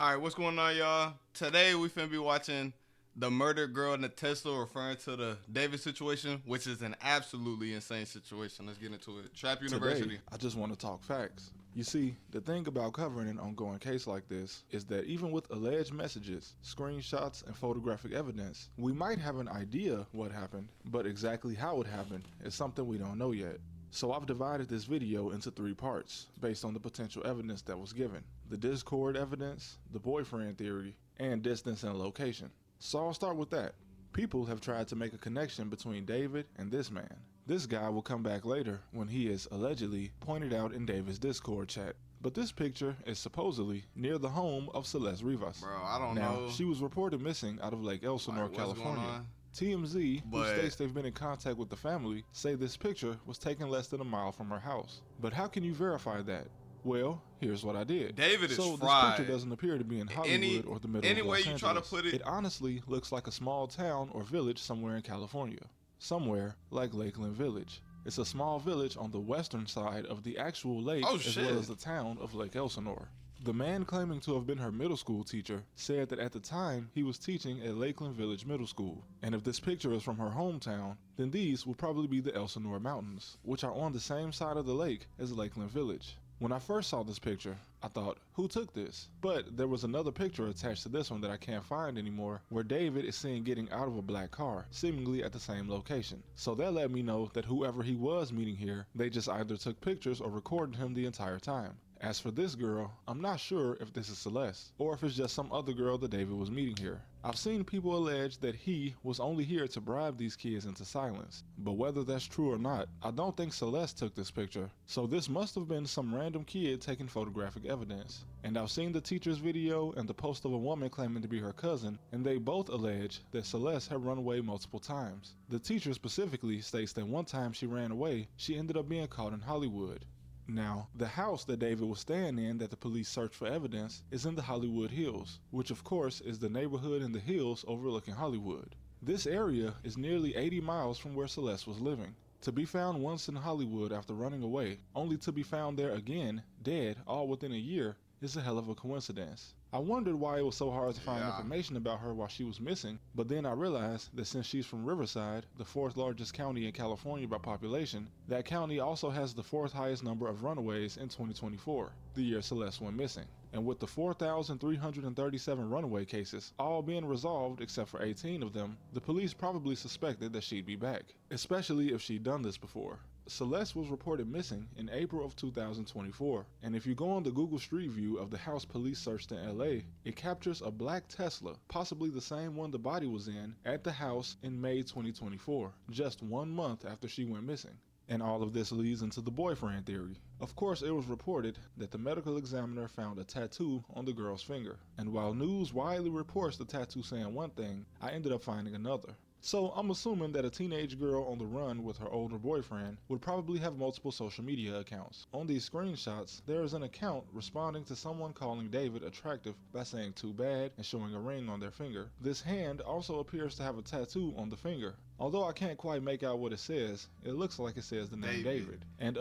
All right, what's going on, y'all? Today we finna be watching the murdered girl in the Tesla, referring to the David situation, which is an absolutely insane situation. Let's get into it. Trap University. Today, I just want to talk facts. You see, the thing about covering an ongoing case like this is that even with alleged messages, screenshots, and photographic evidence, we might have an idea what happened, but exactly how it happened is something we don't know yet. So I've divided this video into 3 parts based on the potential evidence that was given: the Discord evidence, the boyfriend theory, and distance and location. So I'll start with that. People have tried to make a connection between David and this man. This guy will come back later when he is allegedly pointed out in David's Discord chat. But this picture is supposedly near the home of Celeste Rivas. Bro, I don't now, know. She was reported missing out of Lake Elsinore, Like, what's going California. on? TMZ, who But- states they've been in contact with the family, say this picture was taken less than a mile from her house. But how can you verify that? Well, here's what I did. David is so fried. this picture doesn't appear to be in Hollywood or the middle any of way Los you Angeles. try to put it- It honestly looks like a small town or village somewhere in California. Somewhere like Lakeland Village. It's a small village on the western side of the actual lake, Oh, as shit. well as the town of Lake Elsinore. The man claiming to have been her middle school teacher said that at the time he was teaching at Lakeland Village Middle School. And if this picture is from her hometown, then these will probably be the Elsinore Mountains, which are on the same side of the lake as Lakeland Village. When I first saw this picture, I thought, who took this? But there was another picture attached to this one that I can't find anymore, where David is seen getting out of a black car, seemingly at the same location. So that let me know that whoever he was meeting here, they just either took pictures or recorded him the entire time. As for this girl, I'm not sure if this is Celeste, or if it's just some other girl that David was meeting here. I've seen people allege that he was only here to bribe these kids into silence, but whether that's true or not, I don't think Celeste took this picture, so this must have been some random kid taking photographic evidence. And I've seen the teacher's video and the post of a woman claiming to be her cousin, and they both allege that Celeste had run away multiple times. The teacher specifically states that one time she ran away, she ended up being caught in Hollywood. Now, the house that David was staying in that the police searched for evidence is in the Hollywood Hills, which of course is the neighborhood in the hills overlooking Hollywood. This area is nearly 80 miles from where Celeste was living. To be found once in Hollywood after running away, only to be found there again, dead, all within a year, is a hell of a coincidence. I wondered why it was so hard to find information about her while she was missing, but then I realized that since she's from Riverside, the 4th largest county in California by population, that county also has the 4th highest number of runaways in 2024, the year Celeste went missing. And with the 4,337 runaway cases all being resolved except for 18 of them, the police probably suspected that she'd be back, especially if she'd done this before. Celeste was reported missing in April of 2024, and if you go on the Google Street View of the house police searched in LA, it captures a black Tesla, possibly the same one the body was in, at the house in May 2024, just 1 month after she went missing. And all of this leads into the boyfriend theory. Of course, it was reported that the medical examiner found a tattoo on the girl's finger, and while news widely reports the tattoo saying one thing, I ended up finding another. So I'm assuming that a teenage girl on the run with her older boyfriend would probably have multiple social media accounts. On these screenshots, there is an account responding to someone calling David attractive by saying "too bad" and showing a ring on their finger. This hand also appears to have a tattoo on the finger. Although I can't quite make out what it says, it looks like it says the name David. And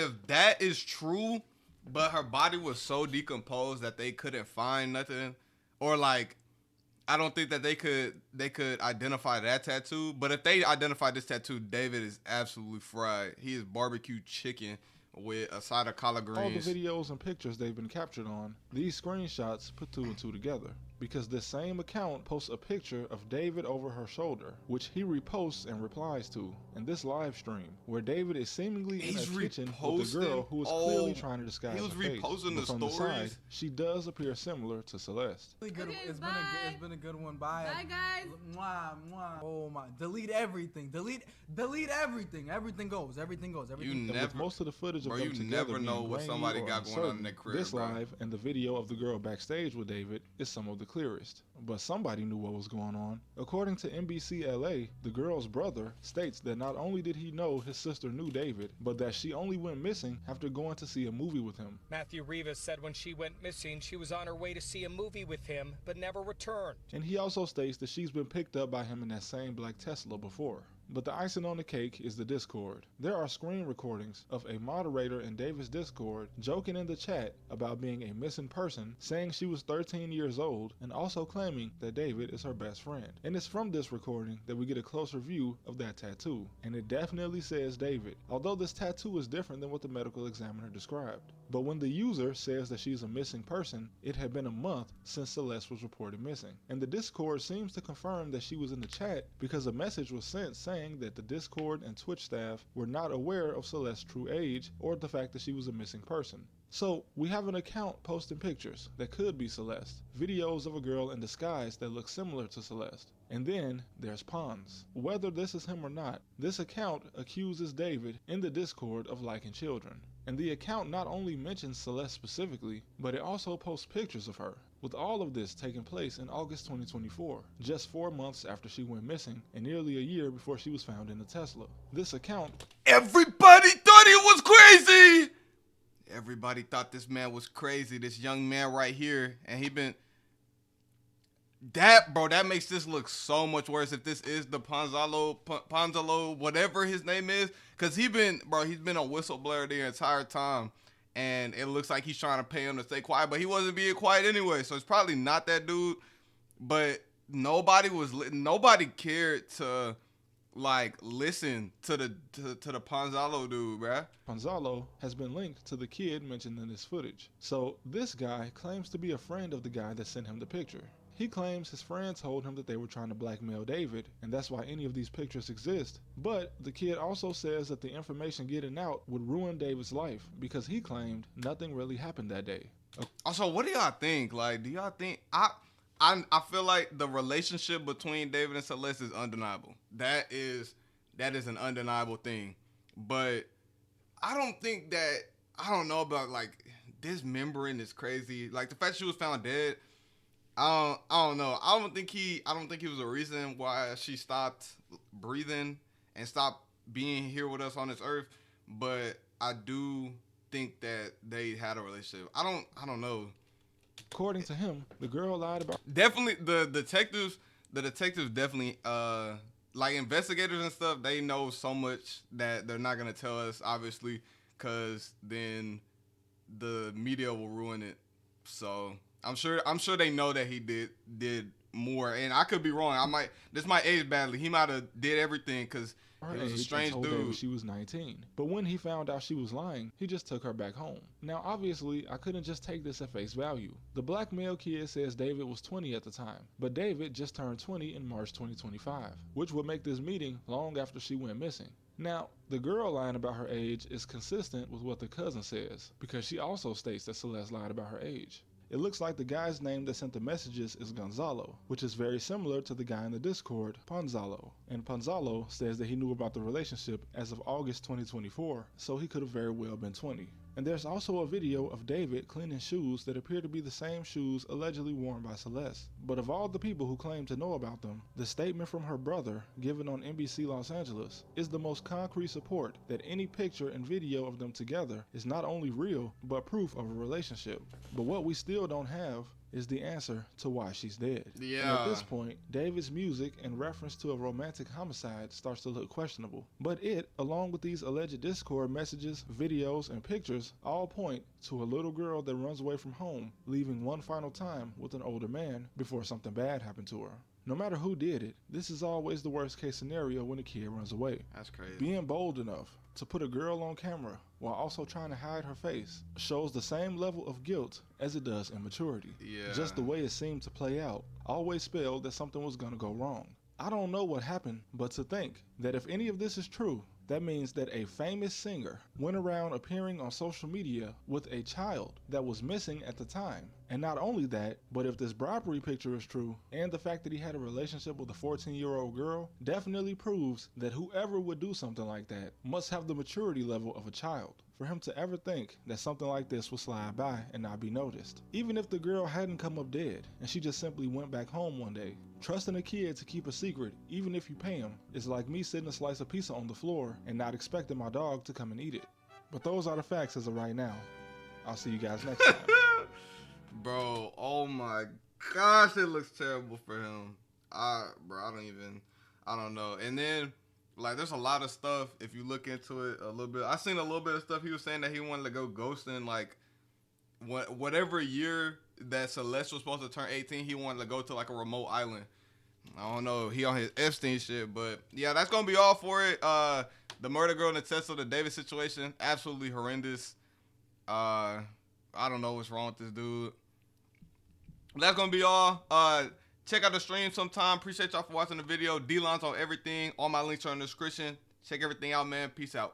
if that is true, but her body was so decomposed that they couldn't find nothing, or like, I don't think that they could identify that tattoo. But if they identify this tattoo, David is absolutely fried. He is barbecue chicken with a side of collard greens. All the videos and pictures they've been captured on, these screenshots put 2 and 2 together. Because this same account posts a picture of David over her shoulder, which he reposts and replies to in this live stream, where David is seemingly in a kitchen with the girl who is clearly trying to disguise her face. He was reposting the from the side, stories. she does appear similar to Celeste. Really good. Okay, It's bye. been a good one. Bye. Bye, guys. Mwah, mwah. Oh my! Delete everything. Delete everything. Everything goes. Everything goes. Everything. And with most of the footage of Bro, them you together never being know what grainy somebody or got going on in uncertain, their crib, this bro. live and the video of the girl backstage with David is some of the clearest. But somebody knew what was going on. According to NBC LA, the girl's brother states that not only did he know his sister knew David, but that she only went missing after going to see a movie with him. Matthew Rivas said when she went missing, she was on her way to see a movie with him, but never returned. And he also states that she's been picked up by him in that same black Tesla before. But the icing on the cake is the Discord. There are screen recordings of a moderator in David's Discord joking in the chat about being a missing person, saying she was 13 years old, and also claiming that David is her best friend. And it's from this recording that we get a closer view of that tattoo, and it definitely says David, although this tattoo is different than what the medical examiner described. But when the user says that she's a missing person, it had been a month since Celeste was reported missing. And the Discord seems to confirm that she was in the chat because a message was sent saying that the Discord and Twitch staff were not aware of Celeste's true age or the fact that she was a missing person. So we have an account posting pictures that could be Celeste, videos of a girl in disguise that looks similar to Celeste. And then there's Pons. Whether this is him or not, this account accuses David in the Discord of liking children. And the account not only mentions Celeste specifically, but it also posts pictures of her. With all of this taking place in August 2024, just 4 months after she went missing and nearly a year before she was found in the Tesla. This account... Everybody thought he was crazy! Everybody thought this man was crazy, this young man right here. And he been... That makes this look so much worse if this is the Ponzalo, whatever his name is. Because he's been a whistleblower the entire time. And it looks like he's trying to pay him to stay quiet. But he wasn't being quiet anyway. So it's probably not that dude. But nobody cared to... listen to the Ponzalo dude, bruh. Ponzalo has been linked to the kid mentioned in this footage. So this guy claims to be a friend of the guy that sent him the picture. He claims his friend told him that they were trying to blackmail David, and that's why any of these pictures exist. But the kid also says that the information getting out would ruin David's life because he claimed nothing really happened that day. Also, what do y'all think? Do y'all think... I feel like the relationship between David and Celeste is undeniable. That is an undeniable thing. But I don't think that... I don't know about, dismembering is crazy. The fact she was found dead... I don't know. I don't think he was a reason why she stopped breathing and stopped being here with us on this earth. But I do think that they had a relationship. I don't know. According to him, the girl lied about... Definitely, the detectives definitely, investigators and stuff, they know so much that they're not going to tell us, obviously, because then the media will ruin it. So... I'm sure they know that he did more, and I could be wrong. This might age badly. He might have did everything because he was a strange dude. She was 19, but when he found out she was lying, he just took her back home. Now, obviously, I couldn't just take this at face value. The black male kid says David was 20 at the time, but David just turned 20 in March 2025, which would make this meeting long after she went missing. Now, the girl lying about her age is consistent with what the cousin says, because she also states that Celeste lied about her age. It looks like the guy's name that sent the messages is Gonzalo, which is very similar to the guy in the Discord, Ponzalo. And Ponzalo says that he knew about the relationship as of August 2024, so he could have very well been 20. And there's also a video of David cleaning shoes that appear to be the same shoes allegedly worn by Celeste. But of all the people who claim to know about them, the statement from her brother, given on NBC Los Angeles, is the most concrete support that any picture and video of them together is not only real, but proof of a relationship. But what we still don't have is the answer to why she's dead. Yeah. And at this point, David's music and reference to a romantic homicide starts to look questionable. But it, along with these alleged Discord messages, videos, and pictures, all point to a little girl that runs away from home, leaving one final time with an older man before something bad happened to her. No matter who did it, this is always the worst case scenario when a kid runs away. That's crazy. Being bold enough to put a girl on camera while also trying to hide her face shows the same level of guilt as it does immaturity. Yeah. Just the way it seemed to play out always spelled that something was gonna go wrong. I don't know what happened, but to think that if any of this is true, that means that a famous singer went around appearing on social media with a child that was missing at the time. And not only that, but if this bribery picture is true, and the fact that he had a relationship with a 14-year-old girl, definitely proves that whoever would do something like that must have the maturity level of a child for him to ever think that something like this would slide by and not be noticed. Even if the girl hadn't come up dead and she just simply went back home one day, trusting a kid to keep a secret, even if you pay him, is like me sitting a slice of pizza on the floor and not expecting my dog to come and eat it. But those are the facts as of right now. I'll see you guys next time. Bro, oh my gosh, it looks terrible for him. I don't know. And then Like, there's a lot of stuff if you look into it a little bit. I seen a little bit of stuff. He was saying that he wanted to go ghosting, like, whatever year that Celeste was supposed to turn 18, he wanted to go to, like, a remote island. I don't know. He on his Epstein shit, but, yeah, that's going to be all for it. The murder girl in the Tessa, the Davis situation, absolutely horrendous. I don't know what's wrong with this dude. That's going to be all. Check out the stream sometime. Appreciate y'all for watching the video. dlahnz on everything. All my links are in the description. Check everything out, man. Peace out.